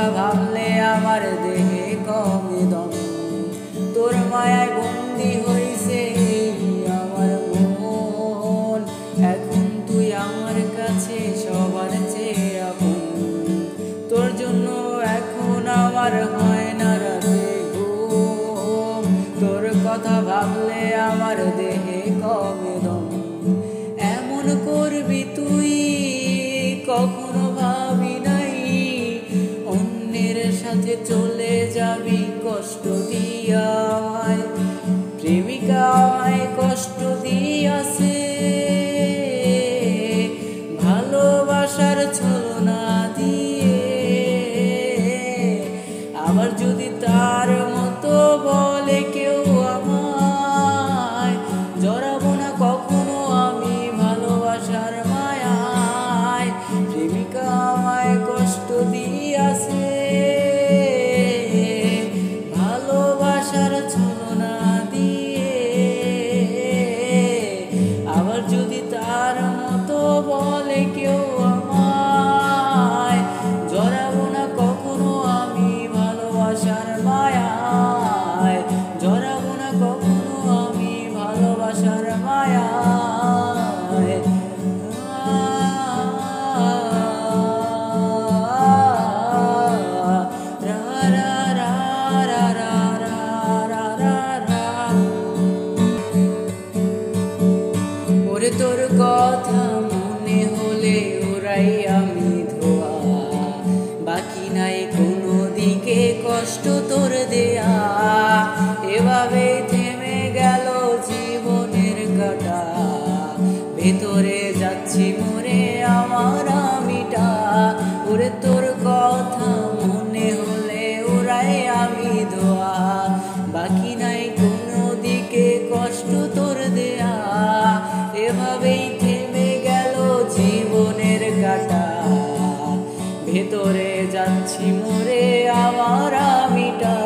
কথা ভাবলে আমার দেহে কমে দম। তোর মায়ায় বন্দি হইছে আমার মন, এখন তুই আমার কাছে সবার চেয়ে আপন। তোর জন্য এখন আমার হয় না রাতে ঘুম, তোর কথা ভাবলে আমার দেহে কমে দম। এমন করবি তুই কখনো ভাবি নাই, অন্যের সাথে চলে যাবি কষ্ট দিয়া আমায়। প্রেমিকা আমায় কষ্ট দিয়াছে ভালোবাসার ছলনা দিয়ে, আবার যদি তার মতো বলে কেউ আমায়, জড়াবো না কখনো আমি ভালোবাসার মায়ায়। প্রেমিকা আমায় কষ্ট দিয়াছে ভালোবাসার ছলনা দিয়ে, আবার যদি তার মতো বলে কেউ আমায়, জড়াবো না কখনো আমি ভালোবাসার মায়ায়। জড়াবো না কখনো আমি ভালোবাসার মায়ায়। ওরে তোর কথা মনে হলে ওরাই আমি ধোয়া, বাকি নাই কোনো দিকে কষ্ট তোর দেয়া। এভাবে থেমে গেল জীবনের কাটা, ভেতরে যাচ্ছি মরে আমার আমিটা। ওরে তোর কথা মনে হলে ওরাই আমি ধোয়া, বাকি নাই কোনো দিকে কষ্ট তোর দেয়া। এভাবেই থেমে গেল জীবনের কাটা, ভেতরে যাচ্ছি মরে আমার আমিটা।